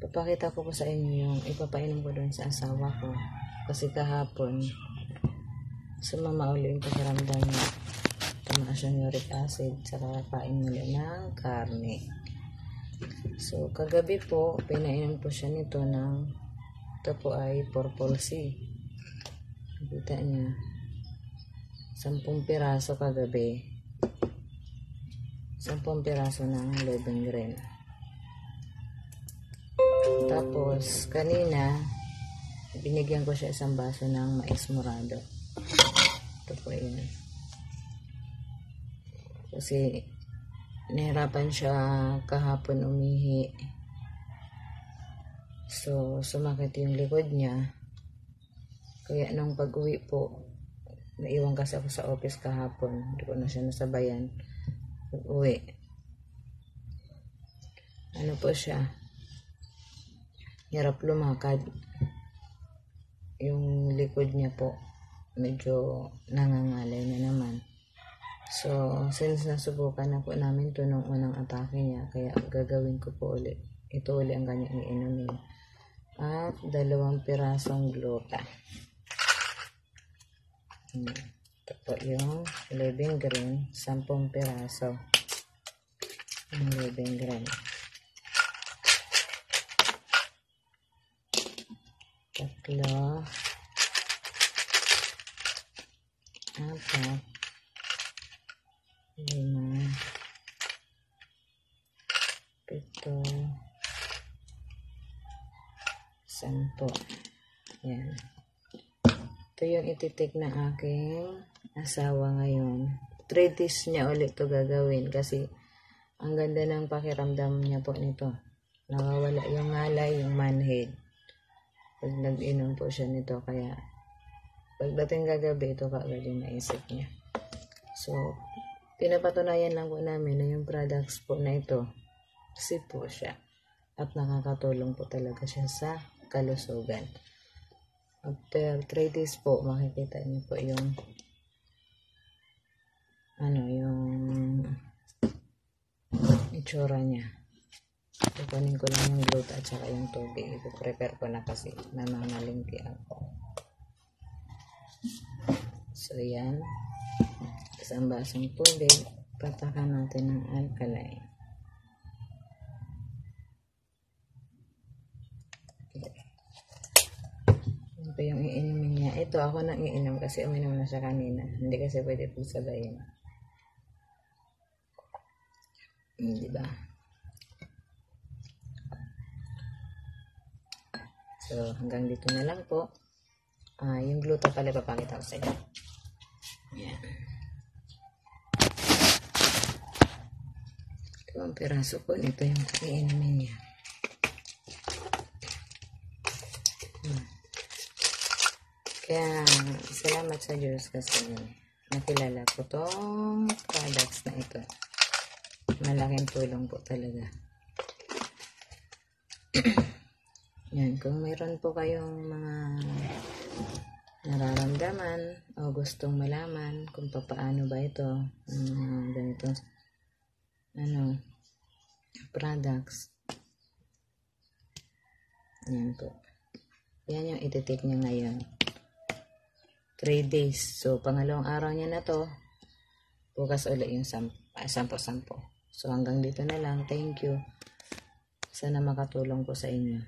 Papakita ko po sa inyo yung ipapainom ko doon sa asawa ko. Kasi kahapon, sumama uli yung pakiramdam niya. Tumaas yung uric acid sa kakain nila ng karne. So, kagabi po, pinainom po siya nito ng, ito po ay purple sea. Nakita niya. 10 piraso kagabi. 10 piraso ng living green. Tapos, kanina, binigyan ko siya isang baso ng mais morado. Ito po yun. Kasi, nahirapan siya kahapon umihi. So, sumakit yung likod niya. Kaya nung pag-uwi po, naiwan kasi ako sa office kahapon. Hindi ko na siya nasabayan. Pag-uwi. Ano po siya? Hirap lumakad. Yung likod niya po, medyo nangangalay na naman. So, since nasubukan na po namin ito nung unang atake niya, kaya gagawin ko po ulit. Ito ulit ang kanyang iinumin. At 2 pirasong gluta. Ito po yung living green, 10 piraso. Ang living green. 3, 4, 5, 7, 10. Yan. Ito yung ititik na aking asawa ngayon. 3 days niya ulit ito gagawin kasi ang ganda ng pakiramdam niya po nito. Nawawala yung ngalay, yung manhead. Pag nag-inom po siya nito, kaya pagdating kagabi, ito kaagad yung naisip niya. So, pinapatunayan lang po namin na yung products po na ito, safe po siya. At nakakatulong po talaga siya sa kalusugan. After 3 days po, makikita niyo po yung yung itsura niya. Kukunin ko lang yung gluta at saka yung tubig. Ipo-prepare ko na kasi namamalingki ako. So, yan. Isang basong tubig. Patakan natin ng alkaline. Yan po yung iinumin niya. Ito, ako nang iinom kasi uminom na siya kanina. Hindi kasi pwede pagsabayin. Diba? So, hanggang dito na lang po. Yung gluta pala papakita ko sa inyo. Yan. Ito ang piraso po. Ito yung iinumin niya. Kaya, salamat sa Diyos kasi nakilala ko tong products na ito. Malaking tulong po talaga. Yan, kung mayroon po kayong mga nararamdaman o gustong malaman kung paano ba ito, ganito, products. Yan po. Yan yung ititik niya ngayon. 3 days. So, pangalawang araw niya na to. Bukas ulit yung 10. So, hanggang dito na lang. Thank you. Sana makatulong po sa inyo.